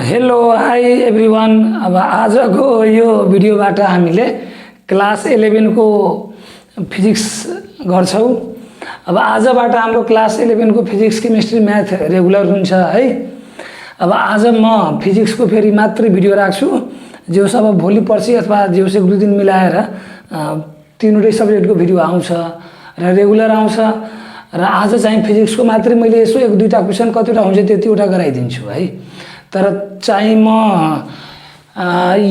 Hello hi everyone. अब आजको यो भिडियोबाट हामीले क्लास 11 को फिजिक्स गर्छौं। अब आजबाट हाम्रो क्लास 11 को फिजिक्स केमिस्ट्री म्याथ रेगुलर हुन्छ है। अब आज म फिजिक्स को फेरि मात्रै भिडियो राख्छु। जो सब भोलि पर्सि अथवा जेउसे 2 दिन मिलाएर तीनवटै सब्जेक्टको भिडियो आउँछ र रेगुलर आउँछ र आज चाहिँ फिजिक्स को मात्रै मैले यसो 1-2टा क्वेशन कतिवटा हुन्छ त्यतिवटा गराइदिन्छु है। तर चाहिँ म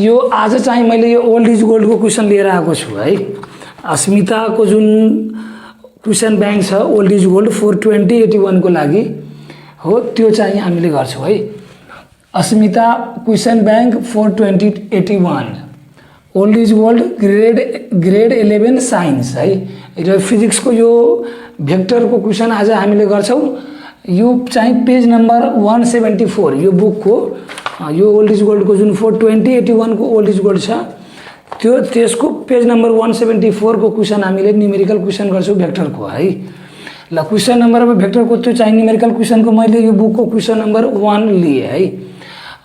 यो आज चाहिँ मैले यो ओल्ड इज गोल्ड को क्वेशन लिएर आएको छु है। अस्मिता को जुन क्वेशन बैंक छ ओल्ड इज गोल्ड 42081 को लागि हो, त्यो चाहिँ हामीले गर्छौं है। Asmita question bank 42081 old is gold grade 11 science है। र फिजिक्स को यो भेक्टर को क्वेशन आज हामीले गर्छौं। यो चाहिँ पेज नंबर 174 यो बुक को यो ओल्ड इज गोल्ड को जुन 42081 को ओल्ड इज गोल्ड छ त्यो त्यसको पेज नंबर 174 को क्वेशन हामीले न्यूमेरिकल क्वेशन गर्छौं भेक्टर को है। ल क्वेशन नंबर अब भेक्टर को त्यो चाहिँ न्यूमेरिकल क्वेशन को मैले यो बुक को क्वेशन नंबर 1 लिए है।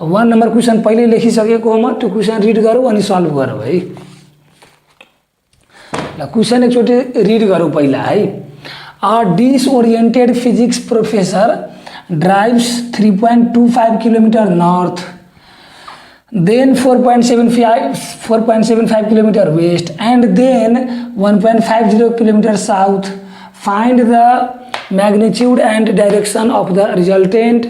1 नंबर क्वेशन पहिले लेखिसकेको हो, म त्यो क्वेशन रिड गरौँ अनि सल्भ गरौँ है। ल क्वेशन एकचोटी रिड गरौँ पहिला है। A disoriented physics professor drives 3.25 km north, then 4.75 km west, and then 1.50 km south. Find the magnitude and direction of the resultant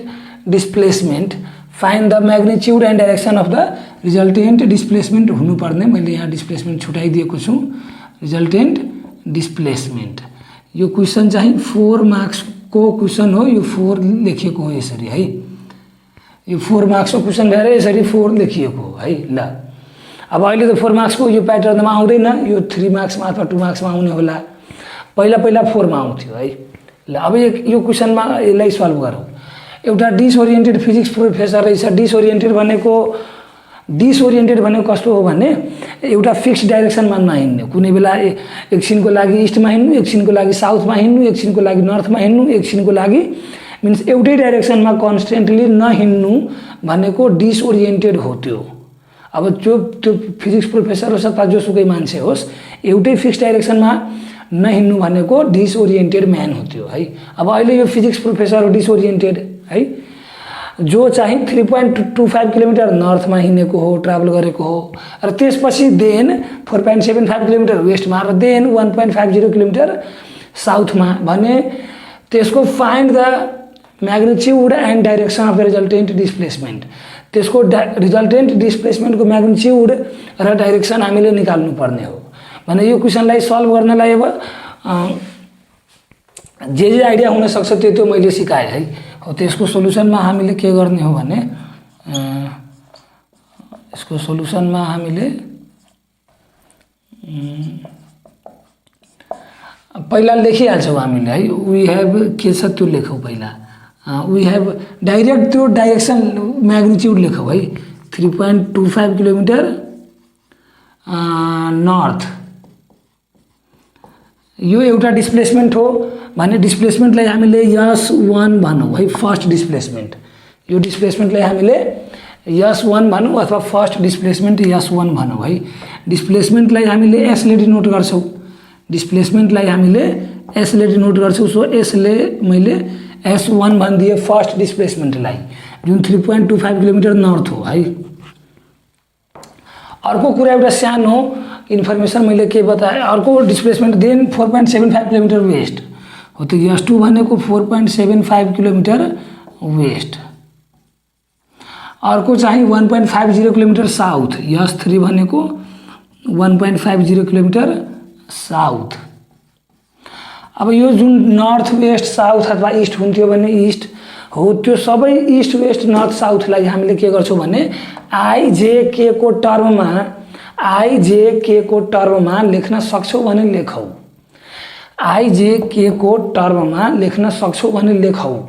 displacement. Find the magnitude and direction of the resultant displacement हुनु पर्ने, मैले यहाँ displacement छुटाइदिएको छु। Resultant displacement यो question चाहिँ 4 marks को question हो। यो 4 लेखिएको हो यसरी है। यो 4 मार्क्स को क्वेशन भएर यसरी 4 लेखिएको हो है। ल अब अहिले त 4 मार्क्स को यो प्याटर्नमा आउँदैन, यो 3 मार्क्स मा अथवा 2 मार्क्स मा आउने होला। पहिला 4 मा आउँथ्यो है। ल अब यो क्वेशनमा यसलाई सल्भ गरौँ। एउटा डिसओरिएन्टेड फिजिक्स प्रोफेसर रहेछ। डिसओरिएन्टेड भनेको कस्तो हो भने एउटा फिक्स डाइरेक्सनमा नहिँड्ने, कुनै बेला एकछिनको लागि इस्टमा हिँड्नु, एकछिनको लागि साउथमा हिँड्नु, एकछिनको लागि नर्थमा हिँड्नु, एकछिनको लागि मिन्स एउटै डाइरेक्सनमा कन्स्टेन्टली नहिँड्नु भनेको डिसओरिएन्टेड हो त्यो। अब त्यो फिजिक्स प्रोफेसर होस् अथवा जोसुकै मान्छे होस्, एउटै फिक्स डाइरेक्सनमा नहिँड्नु भनेको डिसओरिएन्टेड म्यान हो त्यो है। अब अहिले यो फिजिक्स प्रोफेसर हो डिसओरिएन्टेड है, जो चाहिँ 3.25 किलोमिटर नर्थमा हिँडेको हो, ट्राभल गरेको हो र त्यसपछि देन 4.75 किलोमिटर वेस्टमा र देन 1.50 किलोमिटर साउथमा भने त्यसको find the magnitude and direction of the resultant displacement. त्यसको रिजल्टेन्ट डिस्प्लेसमेन्टको म्याग्निट्युड र डाइरेक्सन हामीले निकाल्नु पर्ने हो भने यो क्वेशनलाई सल्भ गर्नलाई अब जे आइडिया हुन सक्छ त्यो मैले सिकाए है। हो त्यसको सोलुसनमा हामीले के गर्ने हो भने यसको सोलुसनमा हामीले पहिला लेखिहाल्छौँ हामीले है। वी हेभ के छ त्यो लेखौँ पहिला। वी हेभ डाइरेक्ट त्यो डाइरेक्सन म्याग्निट्युड लेखौँ है। 3.25 किलोमिटर नर्थ यो एउटा डिस्प्लेसमेन्ट हो भने डिस्प्लेसमेन्टलाई हामीले S1 भनौँ है। फर्स्ट डिस्प्लेसमेन्ट, यो डिस्प्लेसमेन्टलाई हामीले S1 भनौँ अथवा फर्स्ट डिस्प्लेसमेन्ट S1 भनौँ है। डिस्प्लेसमेन्टलाई हामीले S ले डिनोट गर्छौँ। डिस्प्लेसमेन्टलाई हामीले S ले डिनोट गर्छौँ। सो S ले मैले S1 भनिदिएँ फर्स्ट डिस्प्लेसमेन्टलाई, जुन 3.25 किलोमिटर नर्थ हो है। अर्को कुरा एउटा सानो इन्फर्मेसन मैले के बताएँ, अर्को डिस्प्लेसमेन्ट देन 4.75 किलोमिटर वेस्ट हो। तो S2 भनेको 4.75 किलोमिटर वेस्ट। अर्को चाहिँ 1.50 किलोमिटर साउथ। S3 भनेको 1.50 किलोमिटर साउथ। अब यो जुन नर्थ वेस्ट साउथ अथवा इस्ट हुन्थ्यो भने इस्ट हो, त्यो सबै इस्ट वेस्ट नर्थ साउथलाई हामीले के गर्छौँ भने IJK को टर्ममा लेख्न सक्छौँ भने लेखौँ। IJK को टर्ममा लेख्न सक्छौँ भने लेखौँ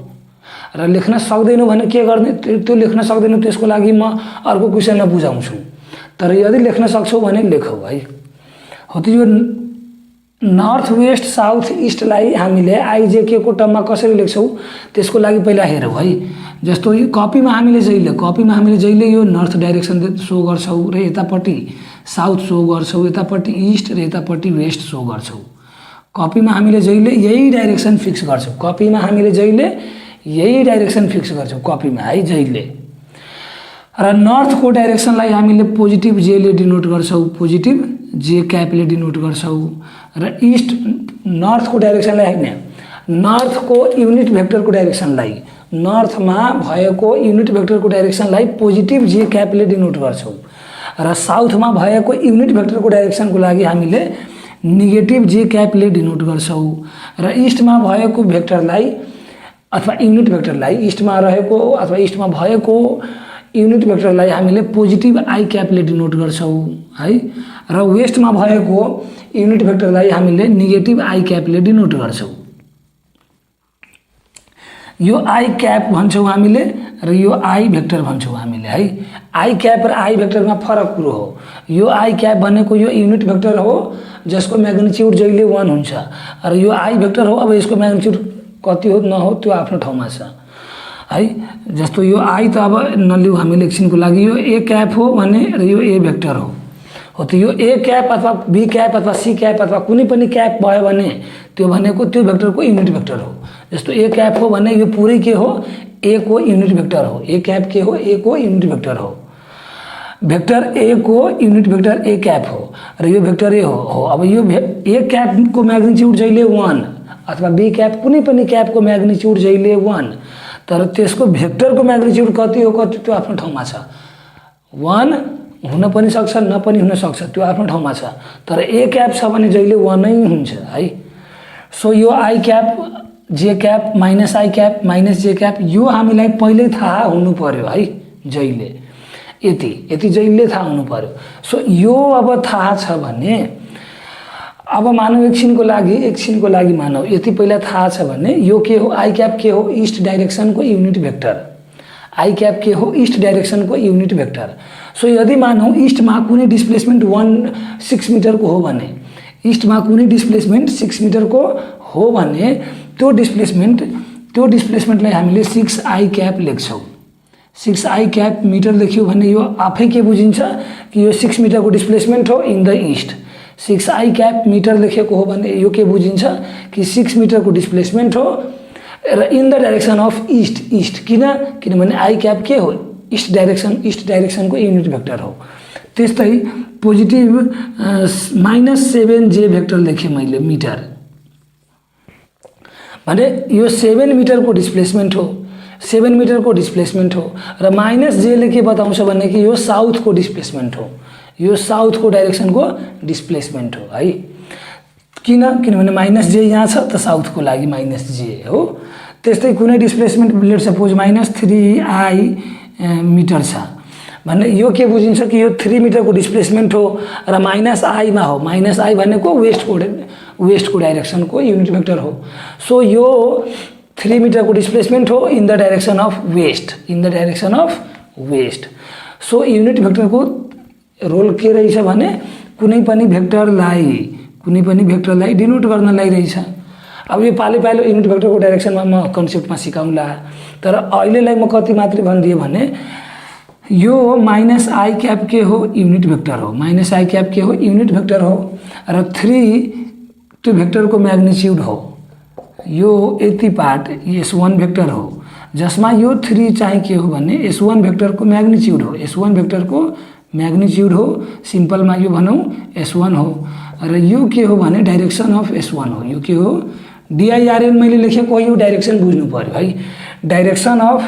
र लेख्न सक्दैनौँ भने के गर्ने, त्यो लेख्न सक्दैनौँ त्यसको लागि म अर्को क्वेशनमा बुझाउँछु। तर यदि लेख्न सक्छौँ भने लेखौँ है। हो त यो नर्थ वेस्ट साउथ इस्टलाई हामीले आइजेके को टर्ममा कसरी लेख्छौँ त्यसको लागि पहिला हेरौँ है। जस्तो यो कपीमा हामीले जहिले यो नर्थ डाइरेक्सन सो गर्छौँ र यतापट्टि साउथ सो गर्छौँ, यतापट्टि इस्ट र यतापट्टि वेस्ट सो गर्छौँ। कपीमा हामीले जहिले यही डाइरेक्सन फिक्स गर्छौँ, कपीमा हामीले जहिले यही डाइरेक्सन फिक्स गर्छौँ कपीमा है जहिले। र नर्थको डाइरेक्सनलाई हामीले पोजिटिभ जेले डिनोट गर्छौँ, पोजिटिभ जे क्यापले डिनोट गर्छौँ। र इस्ट नर्थको डाइरेक्सनलाई होइन, नर्थको युनिट भेक्टरको डाइरेक्सनलाई, नर्थमा भएको युनिट भेक्टरको डाइरेक्सनलाई पोजिटिभ जे क्यापले डिनोट गर्छौँ। र साउथमा भएको युनिट भेक्टरको डाइरेक्सनको लागि हामीले नेगेटिभ जे क्यापले डिनोट गर्छौँ। र इस्टमा भएको भेक्टरलाई अथवा युनिट भेक्टरलाई, इस्टमा रहेको अथवा इस्टमा भएको युनिट भेक्टरलाई हामीले पोजिटिभ आई क्यापले डिनोट गर्छौँ है। र वेस्टमा भएको युनिट भेक्टरलाई हामीले नेगेटिभ आई क्यापले डिनोट गर्छौँ। यो आई क्याप भन्छौँ हामीले र यो आई भेक्टर भन्छौँ हामीले है। आई क्याप र आई भेक्टरमा फरक कुरो हो। यो आई क्याप भनेको यो युनिट भेक्टर हो जसको म्याग्निट्युड जहिले 1 हुन्छ, र यो आई भेक्टर हो, अब यसको म्याग्निट्युड कति हो नहो त्यो आफ्नो ठाउँमा छ है। जस्तो यो आई त अब नलिउ हामीले एकछिनको लागि, यो ए क्याप हो भने र यो ए भेक्टर हो त यो ए क्याप अथवा बी क्याप अथवा सी क्याप अथवा कुनै पनि क्याप भयो भने त्यो भनेको त्यो भेक्टरको युनिट भेक्टर हो। जस्तो ए क्याप हो भने यो पुरै के हो, ए को युनिट भेक्टर हो। ए क्याप के हो, ए को युनिट भेक्टर हो। भेक्टर ए को युनिट भेक्टर ए क्याप हो र यो भेक्टर ए हो। अब यो ए क्यापको म्याग्निट्युड जहिले 1 अथवा बी क्याप कुनै पनि क्यापको म्याग्निट्युड जहिले 1, तर त्यसको भेक्टरको म्याग्निट्युड कति हो कति त्यो आफ्नो ठाउँमा छ। 1 हुन पनि सक्छ न पनि हुन सक्छ, त्यो आफ्नो ठाउँमा छ। तर ए क्याप छ भने जहिले 1 नै हुन्छ है। सो यो I cap J cap minus I cap minus J cap यो हामीलाई पहिल्यै थाहा हुनु पर्यो है जहिले। यति जहिले थाहा हुनु पर्यो। सो यो अब थाहा छ भने अब मानौ एकछिनको लागि मानौ यति पहिला थाहा छ भने यो के हो, आई क्याप के हो, ईस्ट डाइरेक्सनको युनिट भेक्टर। आई क्याप के हो, ईस्ट डाइरेक्सनको युनिट भेक्टर। सो यदि मानौ ईस्टमा कुनै डिस्प्लेसमेन्ट 6 मिटरको हो भने, ईस्टमा कुनै डिस्प्लेसमेन्ट 6 मिटरको हो भने त्यो डिस्प्लेसमेन्टलाई हामीले 6 आई क्याप लेख्छौँ। 6 आई क्याप मिटर लेख्यो भने यो आफै के बुझिन्छ कि यो 6 मिटरको डिस्प्लेसमेन्ट हो in the east. 6 i cap metre लेखेको हो भने यो के बुझिन्छ कि 6 मिटरको डिस्प्लेसमेन्ट हो र in the direction of east. किनभने आई क्याप के हो, ईस्ट डाइरेक्सनको युनिट भेक्टर हो। त्यस्तै पोजिटिभ -7 जे भेक्टर लेखेँ मैले मिटर भने यो 7 मिटरको डिस्प्लेसमेन्ट हो, 7 मिटरको डिस्प्लेसमेन्ट हो। र माइनस जेले के बताउँछ भने कि यो साउथको डिस्प्लेसमेन्ट हो, यो साउथको डाइरेक्सनको डिस्प्लेसमेन्ट हो है। किनभने माइनस जे यहाँ छ त साउथको लागि माइनस जे हो। त्यस्तै कुनै displacement let suppose -3 i metre छ भने यो के बुझिन्छ कि यो 3 मिटरको डिस्प्लेसमेन्ट हो र माइनस आईमा हो। माइनस आई भनेको वेस्टको डाइरेक्सनको युनिट भेक्टर हो। सो यो 3 मिटरको डिस्प्लेसमेन्ट हो in the direction of west. So unit भेक्टरको रोल के रहेछ भने कुनै पनि भेक्टरलाई डिनोट गर्नलाई रहेछ। अब यो पालो युनिट भेक्टरको डाइरेक्सनमा म कन्सेप्टमा सिकाउँला, तर अहिलेलाई म कति मात्रै भनिदिएँ भने यो माइनस आई क्याप के हो, युनिट भेक्टर हो। माइनस आई क्याप के हो, युनिट भेक्टर हो र 3 त्यो भेक्टरको म्याग्निट्युड हो। यो यति पार्ट S1 भेक्टर हो जसमा यो 3 चाहिँ के हो भने S1 भेक्टरको म्याग्निट्युड हो। S1 भेक्टरको म्याग्निट्युड हो, सिम्पलमा यो भनौँ S1 हो। र यो के हो भने डाइरेक्सन अफ S1 हो। यो के हो, DIRN मैले लेखेको यो डाइरेक्सन बुझ्नु पर्यो है। डाइरेक्सन अफ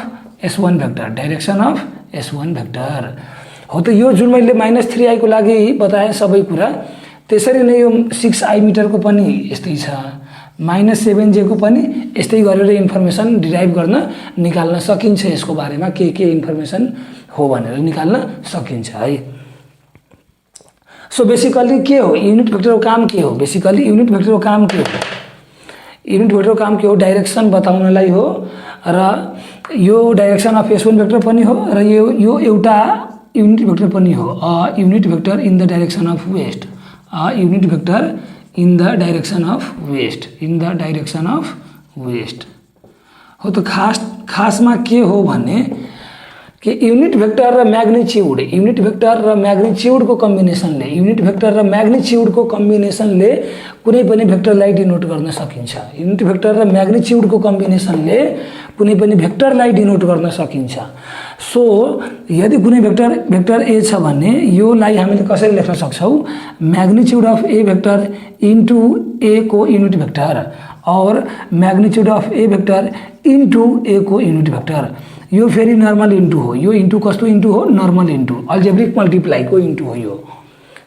S1 भेक्टर हो। त यो जुन मैले -3i को लागि बताएँ सबै कुरा, त्यसरी नै यो 6 आई मिटरको पनि यस्तै छ, -7j को पनि यस्तै गरेर इन्फर्मेसन डिराइभ गर्न निकाल्न सकिन्छ। यसको बारेमा के इन्फर्मेसन हो भनेर निकाल्न सकिन्छ है। सो बेसिकली के हो युनिट भेक्टरको काम के हो, युनिट भेक्टरको काम के हो, डाइरेक्सन बताउनलाई हो। र यो डाइरेक्सन अफ S1 भेक्टर पनि हो र यो एउटा युनिट भेक्टर पनि हो। Unit vector in the direction of west, unit vector in the direction of west, in the direction of west हो। त खासमा के हो भने कि युनिट भेक्टर र म्याग्निच्युड, युनिट भेक्टर र म्याग्निच्युडको कम्बिनेसनले, युनिट भेक्टर र म्याग्निच्युडको कम्बिनेसनले कुनै पनि भेक्टरलाई डिनोट गर्न सकिन्छ। युनिट भेक्टर र म्याग्निच्युडको कम्बिनेसनले कुनै पनि भेक्टरलाई डिनोट गर्न सकिन्छ। सो यदि कुनै भेक्टर ए छ भने योलाई हामीले कसरी लेख्न सक्छौँ, magnitude of A vector into A को युनिट भेक्टर और magnitude of A vector into A को युनिट भेक्टर। यो फेरि नर्मल इन्टु हो, यो इन्टु कस्तो इन्टु हो, नर्मल इन्टु, अल्जेब्रिक मल्टिप्लाईको इन्टु हो।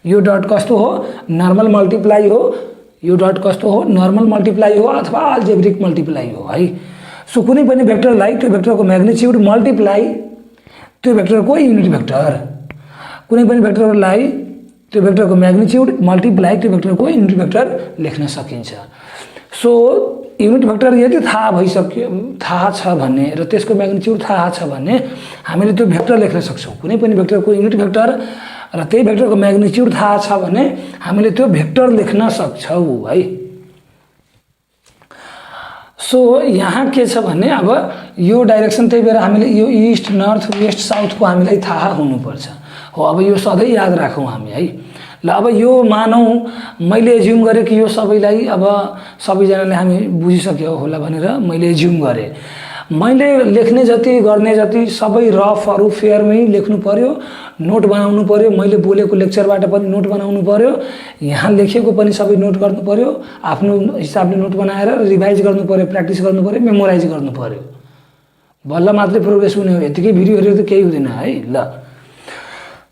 यो डट कस्तो हो, नर्मल मल्टिप्लाई हो, यो डट कस्तो हो, नर्मल मल्टिप्लाई हो अथवा अल्जेब्रिक मल्टिप्लाई हो है। सो कुनै पनि भेक्टरलाई त्यो भेक्टरको म्याग्निच्युड मल्टिप्लाई त्यो भेक्टरको युनिट भेक्टर, कुनै पनि भेक्टरलाई त्यो भेक्टरको म्याग्निच्युड मल्टिप्लाई त्यो भेक्टरको युनिट भेक्टर लेख्न सकिन्छ। सो युनिट भेक्टर यदि थाहा छ भने र त्यसको म्याग्निच्युड थाहा छ भने हामीले त्यो भेक्टर लेख्न सक्छौँ। कुनै पनि भेक्टरको युनिट भेक्टर र त्यही भेक्टरको म्याग्निच्युड थाहा छ भने हामीले त्यो भेक्टर लेख्न सक्छौँ है। सो यहाँ के छ भने अब यो डाइरेक्सन त्यही भएर हामीले यो इस्ट नर्थ वेस्ट साउथको हामीलाई थाहा हुनुपर्छ हो। अब यो सधैँ याद राखौँ हामी है। ल अब यो मानौँ मैले एज्युम गरेँ कि यो सबैलाई अब सबैजनाले हामी बुझिसक्यो होला भनेर मैले एज्युम गरेँ। मैले लेख्ने जति गर्ने जति सबै रफहरू फेयरमै लेख्नु पर्यो, नोट बनाउनु पर्यो, मैले बोलेको लेक्चरबाट पनि नोट बनाउनु पर्यो, यहाँ लेखेको पनि सबै नोट गर्नु पर्यो, आफ्नो हिसाबले नोट बनाएर रिभाइज गर्नु पर्यो, प्र्याक्टिस गर्नु पर्यो, मेमोराइज गर्नु पर्यो, बल्ल मात्रै प्रोग्रेस हुने हो। यतिकै भिडियो हेरेर त केही हुँदैन है। ल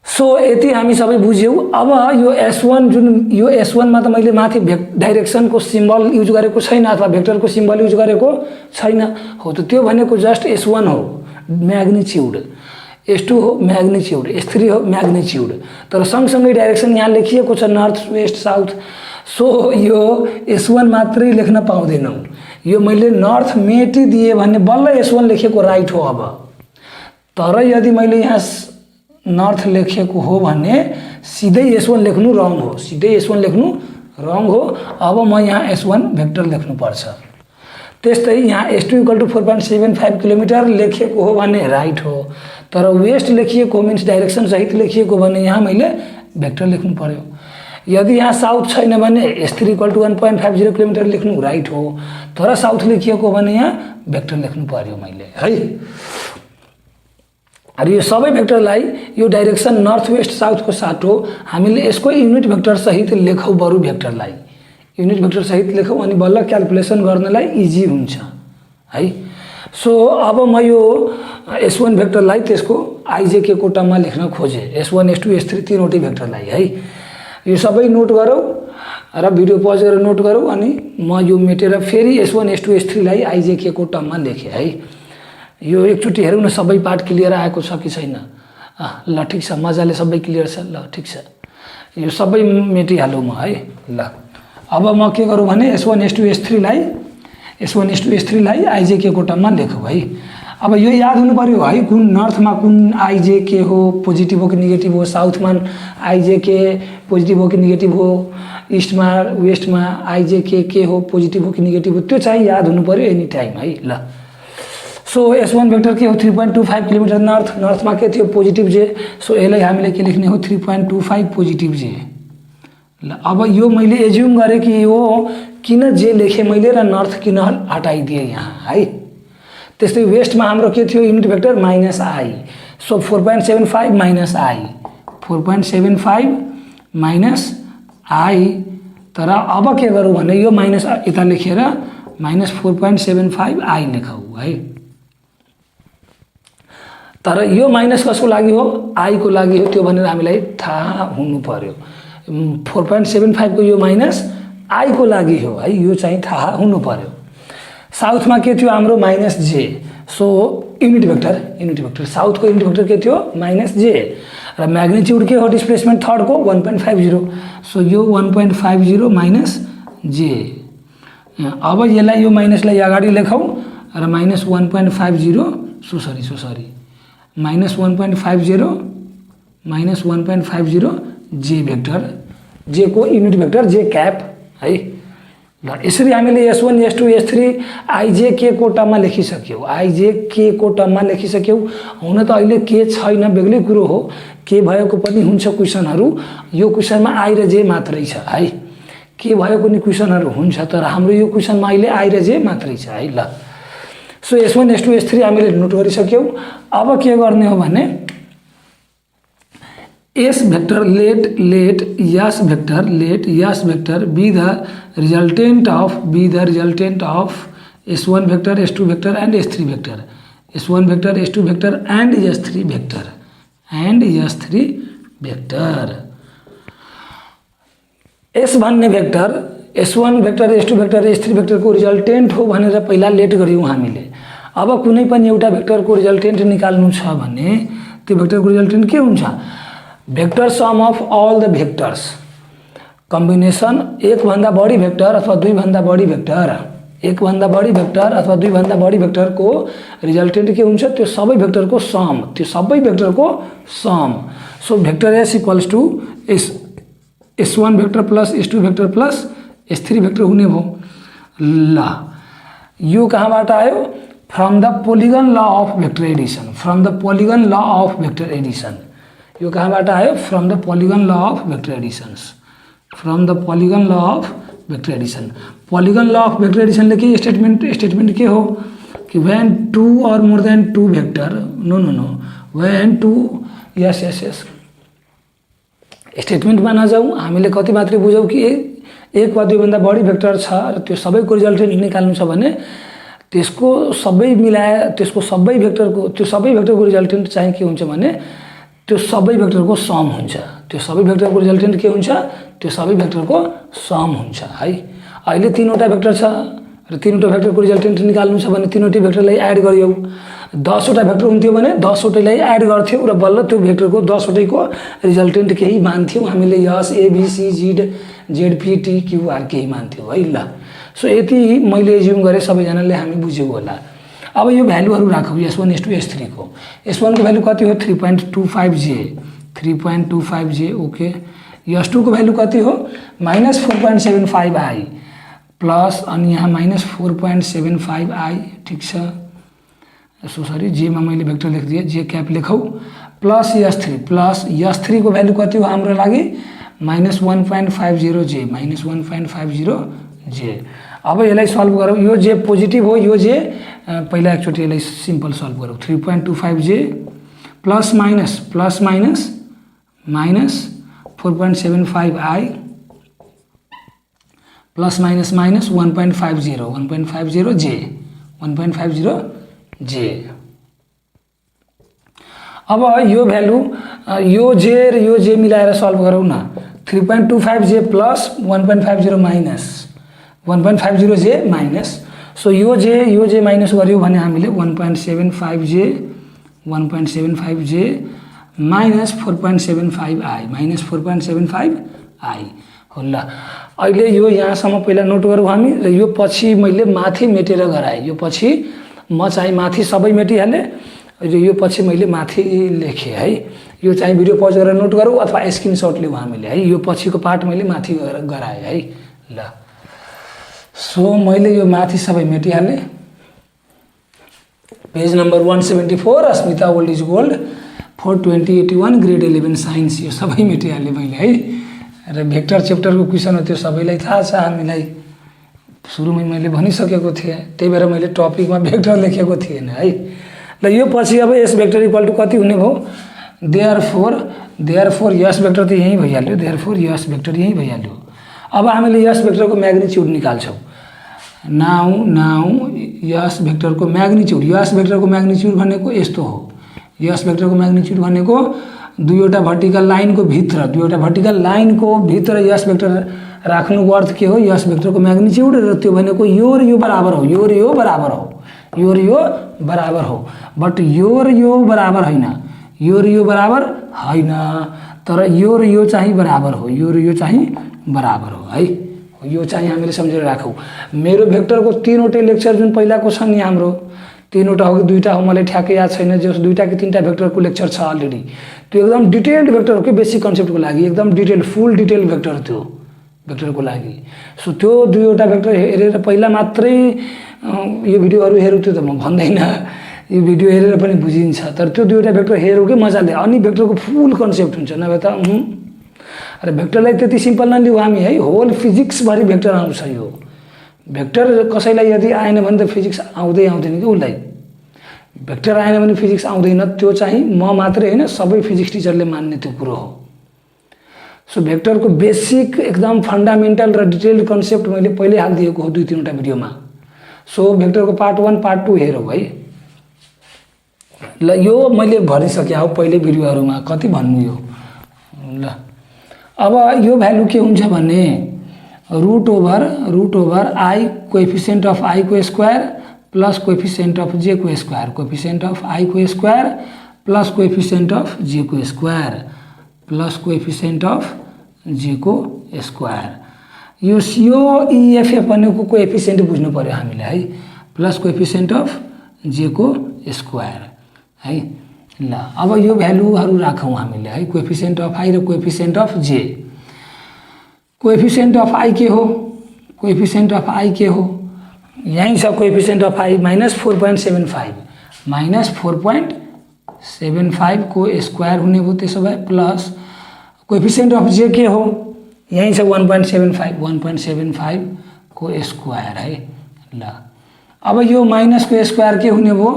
सो यति हामी सबै बुझ्यौँ। अब यो S1 जुन यो S1मा त मैले माथि डाइरेक्सनको सिम्बल युज गरेको छैन अथवा भेक्टरको सिम्बल युज गरेको छैन हो। त त्यो भनेको जस्ट S1 हो म्याग्निच्युड, S2 हो म्याग्निच्युड, S3 हो म्याग्निच्युड, तर सँगसँगै डाइरेक्सन यहाँ लेखिएको छ नर्थ वेस्ट साउथ। सो यो S1 मात्रै लेख्न पाउँदैनौँ। यो मैले नर्थ मेटिदिएँ भने बल्ल S1 लेखेको राइट हो। अब तर यदि मैले यहाँ नर्थ लेखेको हो भने सिधै S1 लेख्नु रङ हो, सिधै S1 लेख्नु रङ हो। अब म यहाँ S1 भेक्टर लेख्नुपर्छ। त्यस्तै यहाँ S2 = 4.75 किलोमिटर लेखिएको हो भने राइट हो, तर वेस्ट लेखिएको मिन्स डाइरेक्सन सहित लेखिएको भने यहाँ मैले भेक्टर लेख्नु पर्यो। यदि यहाँ साउथ छैन भने S3 = 1.50 किलोमिटर लेख्नु राइट हो, तर साउथ लेखिएको भने यहाँ भेक्टर लेख्नु पर्यो मैले है। अरे यो सबै भेक्टरलाई यो डाइरेक्सन नर्थ वेस्ट साउथको साटो हामीले यसको युनिट भेक्टर सहित लेखौँ। बरु भेक्टरलाई युनिट भेक्टर सहित लेखौँ अनि बल्ल क्याल्कुलेसन गर्नलाई इजी हुन्छ है। सो अब म यो S1 भेक्टरलाई त्यसको आइजेके को टर्ममा लेख्न खोजेँ, S1 S2 S3 तीनवटै भेक्टरलाई है। यो सबै नोट गरौँ र भिडियो पज गरेर नोट गरौँ अनि म यो मेटेर फेरि S1 S2 S3 लाई आइजेके को टर्ममा लेखेँ है। यो एकचोटि हेरौँ न सबै पार्ट क्लियर आएको छ कि छैन। ल ठिक छ, मजाले सबै क्लियर छ। ल ठिक छ, यो सबै मेटिहालौँ म है। ल अब म के गरौँ भने S1 S2 S3 लाई आइजेके को टर्ममा लेखौँ है। अब यो याद हुनु पर्यो है, कुन नर्थमा कुन आइजेके हो, पोजिटिभ हो कि नेगेटिभ हो, साउथमा आइजेके पोजिटिभ हो कि नेगेटिभ हो, इस्टमा वेस्टमा आइजेके के हो, पोजिटिभ हो कि नेगेटिभ हो, त्यो चाहिँ याद हुनु पर्यो एनी टाइम है। ल सो S1 भेक्टर के हो 3.25 किलोमिटर नर्थमा के थियो पोजिटिभ जे। सो यसलाई हामीले के लेख्ने हो 3.25 पोजिटिभ जे। ल अब यो मैले एज्युम गरेँ कि यो किन जे लेखेँ मैले र नर्थ किन हटाइदिएँ यहाँ है। त्यस्तै वेस्टमा हाम्रो के थियो unit vector -i। So 4.75 -i, 4.75 -i। तर अब के गरौँ भने यो माइनस यता लेखेर -4.75 i लेखौँ है। तर यो माइनस कसको लागि हो, आई को लागि हो, त्यो भनेर हामीलाई थाहा हुनु पर्यो। 4.75 को यो माइनस आई को लागि हो है, यो चाहिँ थाहा हुनु पर्यो। साउथमा के थियो हाम्रो -j। सो युनिट भेक्टर साउथको युनिट भेक्टर के थियो -j र म्याग्निच्युड के हो डिस्प्लेसमेन्ट थर्डको 1.50। सो यो 1.50 -j। अब यसलाई यो माइनसलाई अगाडि लेखौँ र -1.50 -1.50 j भेक्टर, j को युनिट भेक्टर j क्याप है ल। यसरी हामीले S1 S2 S3 आइजे के को टर्ममा लेखिसक्यौँ, आइजे के को टर्ममा लेखिसक्यौँ। हुन त अहिले के छैन बेग्लै कुरो हो, के भएको पनि हुन्छ क्वेसनहरू, यो क्वेसनमा आई र जे मात्रै छ है। के भएको नि क्वेसनहरू हुन्छ तर हाम्रो यो क्वेसनमा अहिले आई र जे मात्रै छ है ल। सो S1 S2 S3 हामीले नोट गरिसक्यौँ। अब के गर्ने हो भने S vector let S vector be the resultant of S1 vector, S2 vector and S3 vector, S1 vector, S2 vector and S3 vector। S भन्ने vector S1 vector, S2 vector, S3 भेक्टरको resultant हो भनेर पहिला late गर्यौँ हामीले। अब कुनै पनि एउटा भेक्टरको रिजल्टेन्ट निकाल्नु छ भने त्यो भेक्टरको रिजल्टेन्ट के हुन्छ? Vector sum of all the vectors, combination एक भन्दा बढी भेक्टर अथवा दुई भन्दा बढी भेक्टर, एक भन्दा बढी भेक्टर अथवा दुई भन्दा बढी भेक्टरको रिजल्टेन्ट के हुन्छ? त्यो सबै भेक्टरको सम, त्यो सबै भेक्टरको sum. So vector S equals to S1 vector plus S2 vector plus S3 vector हुने भयो ल। यो कहाँबाट आयो? From the polygon law of vector addition, from the polygon law of vector addition. यो कहाँबाट आयो? From the polygon law of vector additions, from the polygon law of vector addition. Polygon law of vector एडिसनले के statement के हो कि when two or more than two vector, no when two, यस स्टेटमेन्टमा नजाउँ, हामीले कति मात्रै बुझौँ कि एक वा दुईभन्दा बढी भेक्टर छ र त्यो सबैको रिजल्टेन्ट निकाल्नु छ भने त्यसको सबै मिलाएर त्यसको सबै भेक्टरको रिजल्टेन्ट चाहिँ के हुन्छ भने त्यो सबै भेक्टरको सम हुन्छ। त्यो सबै भेक्टरको रिजल्टेन्ट के हुन्छ? त्यो सबै भेक्टरको सम हुन्छ है। अहिले तीनवटा भेक्टर छ र तीनवटा भेक्टरको रिजल्टेन्ट निकाल्नु छ भने तीनवटै भेक्टरलाई एड गरियौ। 10वटा भेक्टर हुन्थ्यो भने 10वटैलाई एड गर्थ्यौँ र बल्ल त्यो भेक्टरको 10वटैको रिजल्टेन्ट केही मान्थ्यौँ हामीले, यस ABC ZP Q R केही मान्थ्यौँ है ल। सो यति मैले एज्युम गरेँ, सबैजनाले हामी बुझ्यौँ होला। अब यो भ्यालुहरू राखौँ S1 S2 S3 को। S1 को भ्यालु कति हो? 3.25J, okay. S2 को भ्यालु कति हो? -4.75I प्लस अनि यहाँ -4.75I, ठिक छ। सो सरी, जेमा मैले भेक्टर लेखिदिएँ, जे क्याप लेखौँ, प्लस S3 को भ्यालु कति हो हाम्रो लागि? -1.50J, -1.50J। अब यसलाई सल्भ गरौँ। यो जे पोजिटिभ हो, यो जे पहिला एकचोटि यसलाई सिम्पल सल्भ गरौँ। 3.25J plus minus 4.75I plus minus 1.50J। अब यो भ्यालु यो जे र यो जे मिलाएर सल्भ गरौँ न। 3.25J plus 1.50J minus, so यो जे माइनस गर्यो भने हामीले 1.75J माइनस 4.75I हो ल। अहिले यो यहाँसम्म पहिला नोट गरौँ हामी र यो पछि मैले माथि मेटेर गराएँ। यो पछि म चाहिँ माथि सबै मेटिहालेँ र यो पछि मैले माथि लेखेँ है। यो चाहिँ भिडियो पज गरेर नोट गरौँ अथवा स्क्रिनसट लिउँ हामीले है। यो पछिको पार्ट मैले माथि गराएँ है ल। सो मैले यो माथि सबै मेटिहालेँ। Page number 174 Asmita old is gold 42081 grade 11 science, यो सबै मेटिहालेँ मैले है। र भेक्टर च्याप्टरको क्वेसन हो, त्यो सबैलाई थाहा छ हामीलाई, सुरुमै मैले भनिसकेको थिएँ, त्यही भएर मैले टपिकमा भेक्टर लेखेको थिएन है ल। यो पछि अब S भेक्टर इक्वल टु कति हुने भयो? देयरफोर S भेक्टर त यहीँ भइहाल्यो, देयरफोर S भेक्टर यहीँ भइहाल्यो। अब हामीले S भेक्टरको म्याग्निच्युड निकाल्छौँ। नाउ S भेक्टरको म्याग्निच्युड, S भेक्टरको म्याग्निच्युड भनेको यस्तो हो। S भेक्टरको म्याग्निच्युड भनेको दुईवटा भर्टिकल लाइनको भित्र S भेक्टर राख्नुको अर्थ के हो? S भेक्टरको म्याग्निच्युड र त्यो भनेको यो र यो बराबर हो, यो र यो बराबर हो, बट यो र यो बराबर होइन, तर यो र यो चाहिँ बराबर हो, है। यो चाहिँ हामीले सम्झेर राखौँ। मेरो भेक्टरको तीनवटै लेक्चर जुन पहिलाको छ नि हाम्रो, तीनवटा हो कि दुईटा हो मलाई ठ्याक्कै याद छैन, जस दुईटा कि तीनटा भेक्टरको लेक्चर छ अलरेडी। त्यो एकदम डिटेल्ड भेक्टर हो कि बेसिक कन्सेप्टको लागि, एकदम डिटेल फुल डिटेल भेक्टर थियो, भेक्टरको लागि। सो त्यो दुईवटा भेक्टर हेरेर पहिला मात्रै यो भिडियोहरू हेरौँ त्यो त म भन्दैन, यो भिडियो हेरेर पनि बुझिन्छ, तर त्यो दुईवटा भेक्टर हेरौँ कि मजाले, अनि भेक्टरको फुल कन्सेप्ट हुन्छ। नभए त र भेक्टरलाई त्यति सिम्पल नलिऊ हामी है, होल फिजिक्सभरि भेक्टर आउँछ। यो भेक्टर कसैलाई यदि आएन भने त फिजिक्स आउँदैन कि उसलाई। भेक्टर आएन भने फिजिक्स आउँदैन, त्यो चाहिँ म मात्रै होइन सबै फिजिक्स टिचरले मान्ने त्यो कुरो हो। सो भेक्टरको बेसिक एकदम फन्डामेन्टल र डिटेल्ड कन्सेप्ट मैले पहिल्यै हालिदिएको हो 2-3वटा भिडियोमा। सो भेक्टरको पार्ट 1 पार्ट 2 हेरौँ है। ल यो मैले भनिसकेँ हो पहिले भिडियोहरूमा, कति भन्नु यो। ल अब यो भ्यालु के हुन्छ भने root over I coefficient of I को square plus coefficient of J को स्क्वायर, कोएफिसिएन्ट अफ आई को square plus coefficient of J को square plus coefficient of J को स्क्वायर। यो COEFF भनेको कोएफिसिएन्ट बुझ्नु पर्यो हामीले है, प्लस कोएफिसिएन्ट अफ जे को स्क्वायर है। ल अब यो भ्यालुहरू राखौँ हामीले है, कोएफिसिएन्ट अफ आई र कोएफिसिएन्ट अफ जे। कोएफिसिएन्ट अफ आई के हो, कोएफिसिएन्ट अफ आई के हो, यहीँ छ कोएफिसिएन्ट अफ आई -4.75, -4.75 को स्क्वायर हुने भयो, त्यसो भए प्लस कोएफिसिएन्ट अफ जे के हो, यहीँ छ 1.75 को स्क्वायर है। ल अब यो माइनस को स्क्वायर के हुने भयो,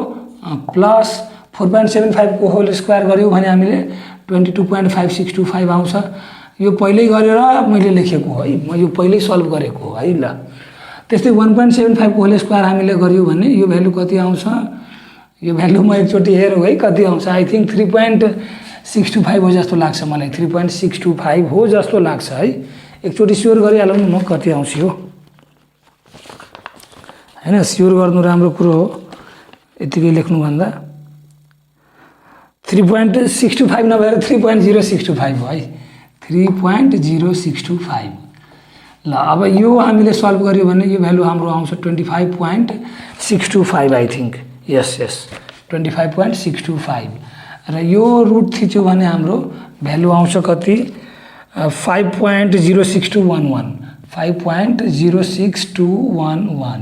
प्लस 4.75 को होल स्क्वायर गऱ्यौँ भने हामीले 22.565 आउँछ। यो पहिल्यै गरेर मैले लेखेको हो है, म यो पहिल्यै सल्भ गरेको हो है। ल त्यस्तै 1.75 को होल स्क्वायर हामीले गऱ्यौँ भने यो भ्यालु कति आउँछ, यो भ्यालु म एकचोटि हेरौँ है कति आउँछ। आई थिङ्क 3.625 हो जस्तो लाग्छ मलाई, 3.625 हो जस्तो लाग्छ है। एकचोटि स्योर गरिहालौँ न म कति आउँछ यो हैन, स्योर गर्नु राम्रो कुरो हो यतिकै लेख्नुभन्दा। 3.625 नभएर 3.065 हो है, 3.065। ल अब यो हामीले सल्भ गर्यो भने यो भ्यालु हाम्रो आउँछ 25.625 आई थिङ्क, यस 25.625 र यो रुट थिच्यो भने हाम्रो भ्यालु आउँछ कति 5.06211, 5.06211।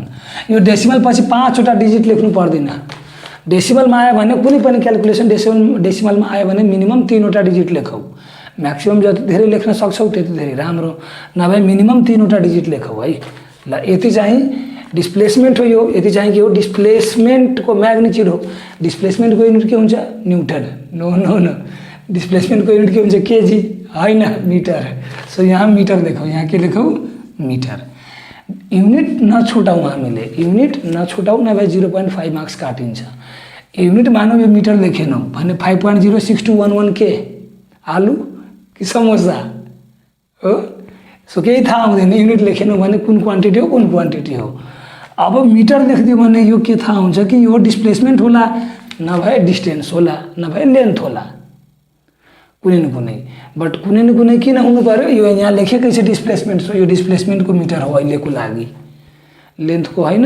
यो डेसिमल पछि 5वटा डिजिट लेख्नु पर्दैन। डेसिमलमा आयो भने कुनै पनि क्यालकुलेसन डेसिमलमा आयो भने मिनिमम 3वटा डिजिट लेखौ, म्याक्सिमम जति धेरै लेख्न सक्छौ त्यति धेरै राम्रो, नभए मिनिमम 3वटा डिजिट लेखौ है। ल यति चाहिँ डिस्प्लेसमेन्ट हो, यो यति चाहिँ के हो, डिस्प्लेसमेन्टको म्याग्निट्युड हो। डिस्प्लेसमेन्टको युनिट के हुन्छ, न्युटन। नो डिस्प्लेसमेन्टको युनिट के हुन्छ, केजी होइन मिटर। सो यहाँ मिटर लेखौँ, यहाँ के लेखौँ, मिटर। युनिट नछुटाउँ हामीले, युनिट नछुटाउँ नभए 0.5 मार्क्स काटिन्छ। युनिट मानौँ यो मिटर लेखेनौँ भने 5.06211 के आलु कि समोसा हो। सो केही थाहा हुँदैन, युनिट लेखेनौँ भने कुन क्वान्टिटी हो कुन क्वान्टिटी हो। अब मिटर लेखिदियो भने यो के थाहा हुन्छ कि यो डिस्प्लेसमेन्ट होला, नभए डिस्टेन्स होला, नभए लेन्थ होला, कुनै न कुनै। बट कुनै न कुनै किन हुनु पर्यो, यो यहाँ लेखेकै छ डिस्प्लेसमेन्ट, सो यो डिस्प्लेसमेन्टको मिटर हो अहिलेको लागि, लेन्थको होइन,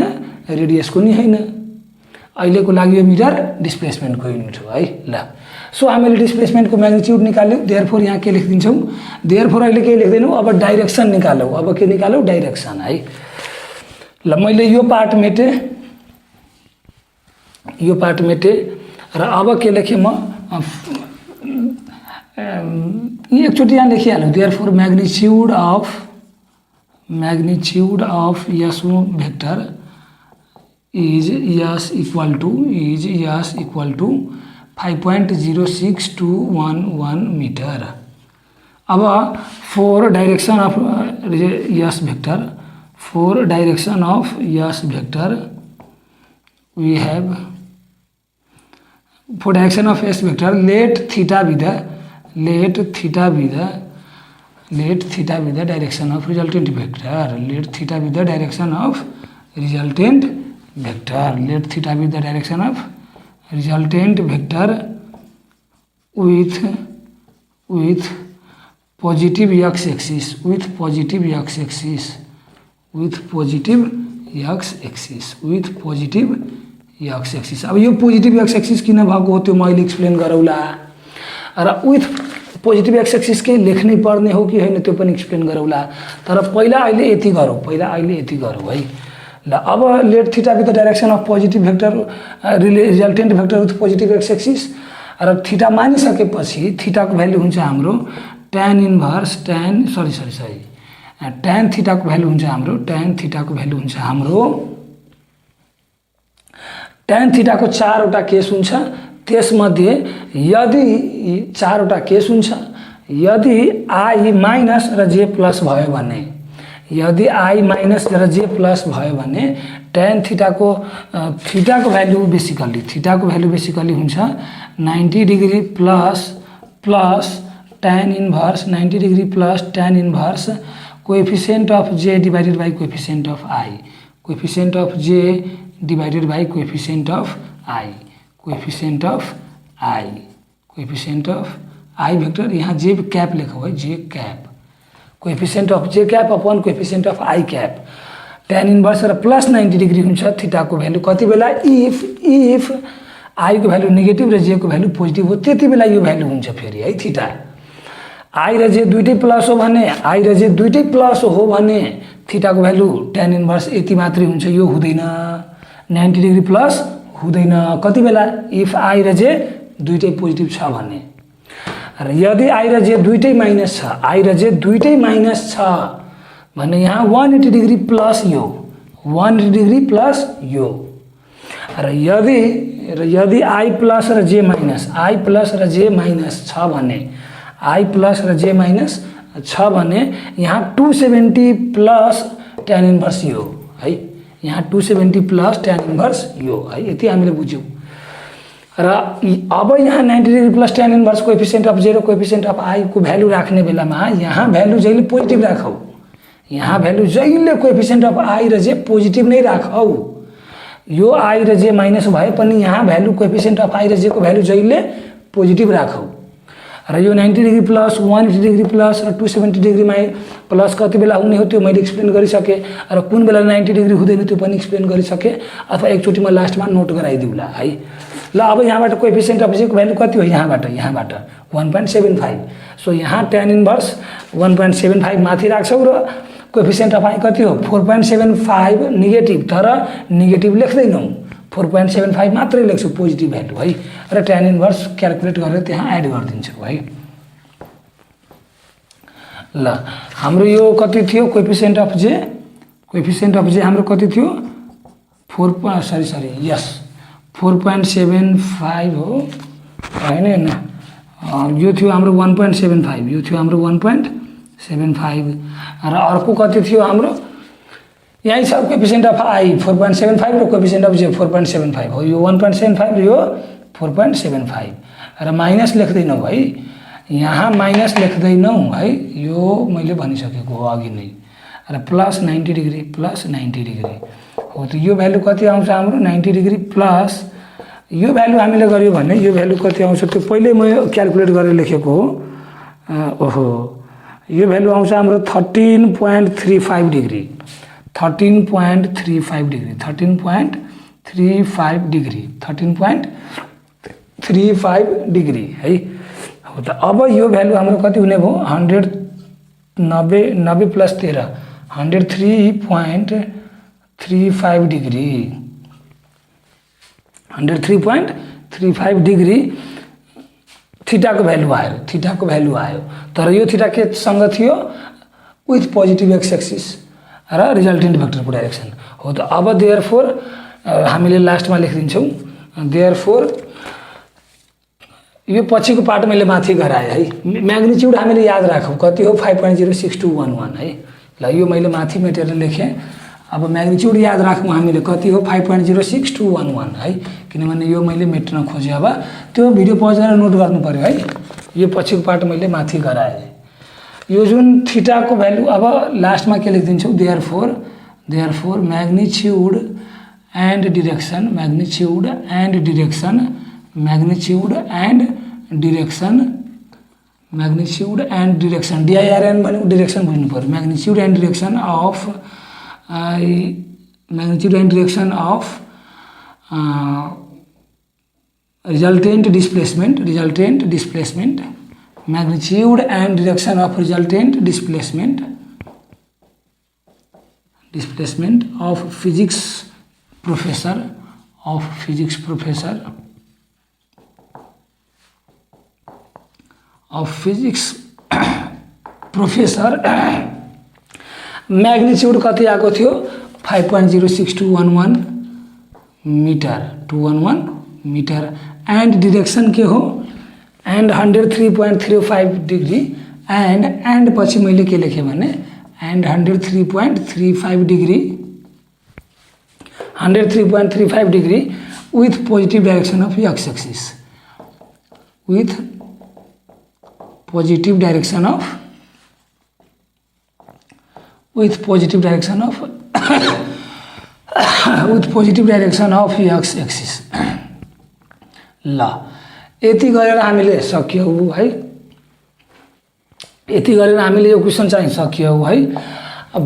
रेडियसको नि होइन। अहिलेको लागि यो मिटर डिस्प्लेसमेन्टको युनिट हो है। ल सो हामीले डिस्प्लेसमेन्टको म्याग्निट्युड निकाल्यौँ, देयरफोर यहाँ के लेखिदिन्छौँ, देयरफोर अहिले के लेख्दैनौँ, अब डाइरेक्सन निकालौँ। अब के निकालौँ, डाइरेक्सन है। ल मैले यो पार्ट मेटेँ र अब के लेखेँ म, एकचोटि यहाँ लेखिहालौँ, therefore magnitude of S vector is S equal to 5.06211 metre. अब for direction of S vector, we have for direction of s vector let theta be the direction of resultant vector, let theta be the direction of resultant vector with positive x axis, with positive x axis। अब यो positive x axis किन भएको हो त्यो मैले explain गरौँला। र with positive x एक्सिसकै लेख्नै पर्ने हो कि होइन त्यो पनि एक्सप्लेन गरौँला। तर पहिला अहिले यति गरौँ है। ल अब let theta with the direction of positive vector resultant vector with positive x axis र थीटा मानिसकेपछि थीटाको भ्यालु हुन्छ हाम्रो tan इन्भर्स tan थीटाको भ्यालु हुन्छ हाम्रो tan थीटाको 4वटा केस हुन्छ। त्यसमध्ये यदि 4वटा केस हुन्छ, यदि i माइनस र j प्लस भयो भने, यदि i माइनस र j प्लस भयो भने tan थीटाको भ्यालु बेसिकली हुन्छ 90 degree plus tan inverse 90 degree plus tan inverse coefficient of j divided by coefficient of i, coefficient of j divided by coefficient of i vector यहाँ j cap लेखो है, j cap coefficient of j cap upon coefficient of i cap tan inverse र plus 90 degree हुन्छ थीटाको value कति बेला if i को value negative र j को value positive हो त्यति बेला यो भ्यालु हुन्छ फेरि है थीटा। i र j दुईटै प्लस हो भने थीटाको भ्यालु tan इन्भर्स यति मात्रै हुन्छ, यो हुँदैन 90 डिग्री प्लस हुँदैन कति बेला इफ i र j दुईटै पोजिटिभ छ भने। र यदि i र j दुईटै माइनस छ भने यहाँ 180 डिग्री प्लस यो र यदि i प्लस र j माइनस छ भने यहाँ 270 प्लस tan इन्भर्स यो है, यहाँ 270 प्लस tan इन्भर्स यो है, यति हामीले बुझ्यौँ। र अब यहाँ 90 degree plus tan inverse coefficient of j र कोएफिसिएन्ट अफ i को भ्यालु राख्ने बेलामा यहाँ भ्यालु जहिले पोजिटिभ राखौ, कोएफिसिएन्ट अफ i र j पोजिटिभ नै राखौ। यो i र j माइनस भए पनि यहाँ भ्यालु कोएफिसिएन्ट अफ i र j को भ्यालु जहिले पोजिटिभ राखौ। र यो 90 डिग्री प्लस 180 डिग्री प्लस र 270 डिग्री प्लस कति बेला हुने हो त्यो मैले एक्सप्लेन गरिसकेँ, र कुन बेला 90 डिग्री हुँदैन त्यो पनि एक्सप्लेन गरिसकेँ, अथवा एकचोटि म लास्टमा नोट गराइदिउँला है। ल अब यहाँबाट कोएफिसिएन्ट अफ j को भ्यालु कति हो, यहाँबाट 1.75। सो यहाँ tan इन्भर्स 1.75 माथि राख्छौ र कोएफिसिएन्ट अफ i कति हो 4.75 नेगेटिभ, तर नेगेटिभ लेख्दैनौँ 4.75 मात्रै लेख्छौ पोजिटिभ भ्यालु है, र tan इन्भर्स क्याल्कुलेट गरेर त्यहाँ एड गरिदिन्छौ है। ल हाम्रो यो कति थियो कोएफिसिएन्ट अफ j हाम्रो कति थियो 4.75 हो हैन, यो थियो हाम्रो 1.75, यो थियो हाम्रो 1.75 र अर्को कति थियो हाम्रो यही छ कोएफिसिएन्ट अफ i 4.75 र कोएफिसिएन्ट अफ j 4.75 हो, यो 1.75 र यो 4.75 र माइनस लेख्दैनौ है, यहाँ माइनस लेख्दैनौ है, यो मैले भनिसकेको हो अघि नै। र प्लस 90 डिग्री हो, त यो भ्यालु कति आउँछ हाम्रो 90 डिग्री प्लस यो भ्यालु हामीले गर्यो भने यो भ्यालु कति आउँछ त्यो पहिले म क्याल्कुलेट गरेर लेखेको हो। ओहो यो भ्यालु आउँछ हाम्रो 13.35 डिग्री 13.35 डिग्री है। हो त अब यो भ्यालु हाम्रो कति हुने भयो 190 प्लस 13 103.35 डिग्री 103.35 डिग्री थीटाको भ्यालु आयो, तर यो थीटा के सँग थियो विथ पोजिटिभ एक्स एक्सिस र रिजल्टेन्ट भेक्टरको डाइरेक्सन हो। त अब देयरफोर हामीले लास्टमा लेखिदिन्छौँ, देयरफोर यो पछिको पार्ट मैले माथि गराएँ है, म्याग्निट्युड हामीले याद राखौँ कति हो 5.06211 है। ल यो मैले माथि मेटेर लेखेँ, अब म्याग्निट्युड याद राखौँ हामीले कति हो 5.06211 है, किनभने यो मैले मेट्न खोजेँ। अब त्यो भिडियो पज गरेर नोट गर्नु पर्यो है, यो पछिको पार्ट मैले माथि गराएँ। यो जुन थीटाको भ्यालु अब लास्टमा के लेखिदिन्छौँ देयरफोर म्याग्निट्युड एन्ड डिरेक्सन डिआइआरएन भनेको डिरेक्सन बुझ्नु पर्यो। Magnitude and direction of resultant displacement magnitude and direction of resultant displacement of physics professor magnitude कति आएको थियो 5.06211 मिटर एन्ड डिरेक्सन के हो एन्ड 103.35 डिग्री एन्ड पछि मैले के लेखेँ भने and 103.35 degree with positive direction of x axis with positive direction of with positive direction of x axis ल यति गरेर हामीले सक्यौ है यति गरेर हामीले यो क्वेशन चाहिँ सक्यौ है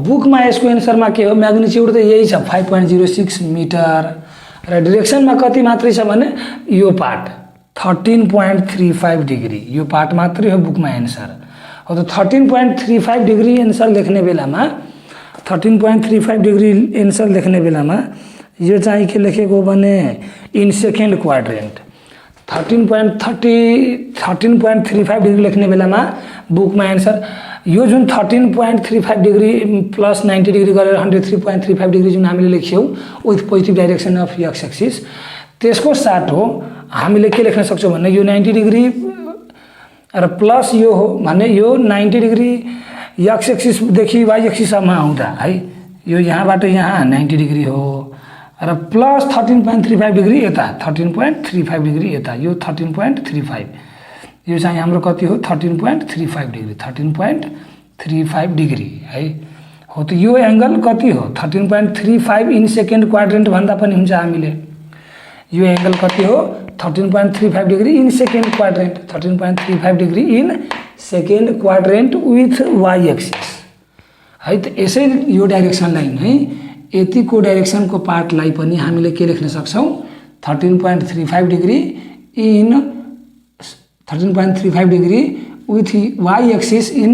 बुकमा यसको एन्सरमा के हो म्याग्निच्युड त यही छ 5.06 मिटर र डिरेक्सनमा कति मात्रै छ भने यो पार्ट 13.35 डिग्री यो पार्ट मात्रै हो बुकमा एन्सर हो त 13.35 डिग्री एन्सर लेख्ने बेलामा 13.35 डिग्री एन्सर लेख्ने बेलामा यो चाहिँ के लेखेको भने इन सेकेन्ड क्वाड्रेन्ट 13.35 डिग्री लेख्ने बेलामा बुकमा एन्सर यो जुन 13.35 डिग्री प्लस 90 डिग्री गरेर 103.35 डिग्री जुन हामीले लेख्यौं with positive direction of X axis त्यसको साथ हो हामीले के लेख्न सक्छौं भने यो 90 डिग्री र प्लस यो हो भने यो 90 डिग्री एक्स एक्सिस देखि वाई एक्सिस सम्म आउँदा है यो यहाँबाट यहाँ 90 डिग्री हो र प्लस 13.35 डिग्री यता 13.35 डिग्री यता यो 13.35 यो चाहिँ हाम्रो कति हो 13.35 डिग्री 13.35 डिग्री है हो त यो एंगल कति हो 13.35 इन सेकेन्ड क्वाड्रेन्ट भन्दा पनि हुन्छ हामीले यो एंगल कति हो 13.35 degree in second quadrant 13.35 degree in second quadrant with y axis है त यसै यो डाइरेक्सनलाई नै यतिको डाइरेक्सनको पार्टलाई पनि हामीले के लेख्न सक्छौं 13.35 degree in 13.35 degree with y axis in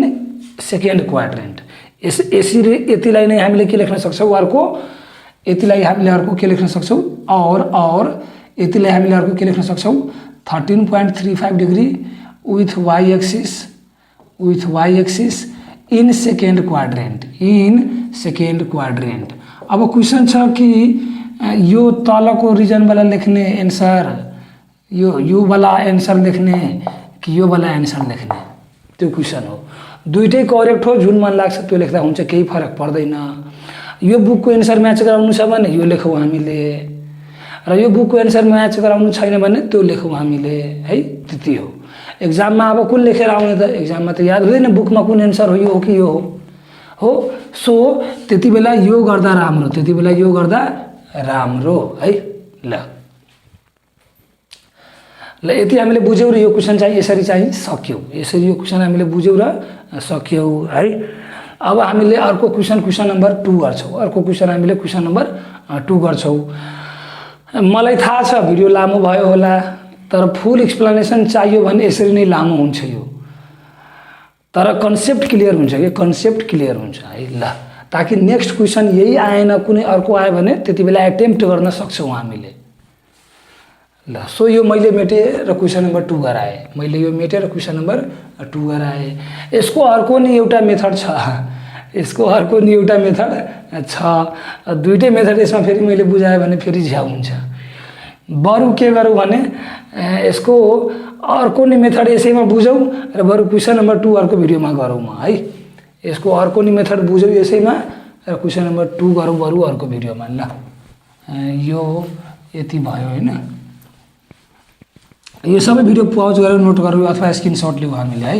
second quadrant यसरी यतिलाई नै हामीले के लेख्न सक्छौं अर्को यतिलाई हामीले अर्को के लेख्न सक्छौं और यतिलाई हामीले अर्को के लेख्न सक्छौं 13.35 degree with y axis in second quadrant अब क्वेशन छ कि यो तलको रिजन वाला लेख्ने एन्सर यो वाला एन्सर लेख्ने कि यो वाला एन्सर लेख्ने त्यो क्वेशन हो दुईटै करेक्ट हो जुन मन लाग्छ त्यो लेख्दा हुन्छ केही फरक पर्दैन यो बुकको एन्सर म्याच गराउनु छ भने यो लेखौं हामीले र यो बुकको एन्सर म्याच गराउनु छैन भने त्यो लेखौं हामीले है त्यति हो एक्जाममा अब कुन लेखेर आउने त एक्जाममा त याद हुँदैन बुकमा कुन एन्सर हो यो हो कि यो हो सो त्यति बेला यो गर्दा राम्रो है ल यति हामीले बुझ्यौ र यो क्वेशन चाहिँ यसरी चाहिँ सक्यौ यसरी यो क्वेशन हामीले बुझ्यौ र सक्यौ है अब हामीले अर्को क्वेशन नम्बर 2 गर्छौं अर्को क्वेशन हामीले क्वेशन नम्बर 2 गर्छौं मलाई थाहा छ भिडियो लामो भयो होला तर फुल एक्सप्लेनेसन चाहियो भने यसरी नै लामो हुन्छ यो तर कन्सेप्ट क्लियर हुन्छ है ल ताकि नेक्स्ट क्वेशन यही आएन कुनै अर्को आयो भने त्यतिबेला अटेम्प्ट गर्न सक्छौं हामीले ल सो यो मैले मेटे र क्वेशन नम्बर 2 गराए यसको अर्को नि एउटा मेथड छ दुईटै मेथड यसमा फेरि मैले बुझाए भने फेरि झ्याउ हुन्छ बरु के गरौँ भने यसको अर्को नि मेथड यसैमा बुझौं र बरु क्वेशन नम्बर 2 अर्को भिडियोमा गरौँ म है यसको अर्को नि मेथड बुझौं यसैमा र क्वेशन नम्बर 2 गरौँ बरु अर्को भिडियोमा ल यो यति भयो हैन यो सबै भिडियो पज गरेर नोट गरौँ अथवा स्क्रिनशट लिऊ हामीले है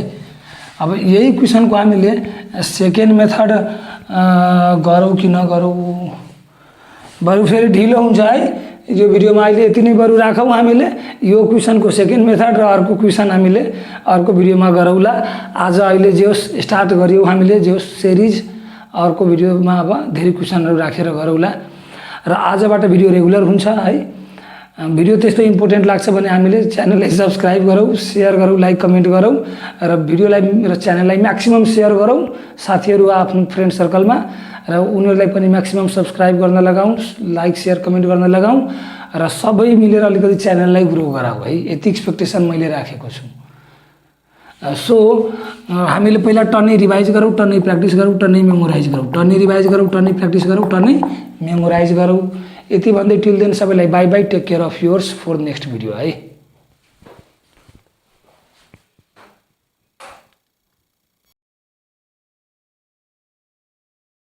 अब यही क्वेशनको हामीले सेकेन्ड मेथड गरौँ कि नगरौँ बरु फेरि ढिलो हुन्छ है यो भिडियोमा अहिले यति नै बरु राखौँ हामीले यो क्वेशनको सेकेन्ड मेथड र अर्को क्वेशन हामीले अर्को भिडियोमा गरौँला आज अहिले जे स्टार्ट गरियौ हामीले जे सिरिज अर्को भिडियोमा अब धेरै क्वेशनहरु राखेर गरौँला र आजबाट भिडियो रेगुलर हुन्छ है भिडियो त्यस्तो इम्पोर्टेन्ट लाग्छ भने हामीले च्यानललाई सब्सक्राइब गरौँ, सेयर गरौँ, लाइक कमेन्ट गरौँ र भिडियोलाई र च्यानललाई म्याक्सिमम सेयर गरौँ साथीहरू आफ्नो फ्रेन्ड सर्कलमा र उनीहरूलाई पनि म्याक्सिमम सब्सक्राइब गर्न लगाउँ, लाइक सेयर कमेन्ट गर्न लगाउँ र सबै मिलेर अलिकति च्यानललाई ग्रो गराउँ है। यति एक्सपेक्टेसन मैले राखेको छु। सो हामीले पहिला टर्नै रिभाइज गरौँ, टर्नै प्र्याक्टिस गरौँ, टर्नै मेमोराइज गरौँ, टर्नै रिभाइज गरौँ, टर्नै प्र्याक्टिस गरौँ, टर्नै मेमोराइज गरौँ। यति भन्दै टिल देन सबैलाई bye bye, take care of yours for next video है।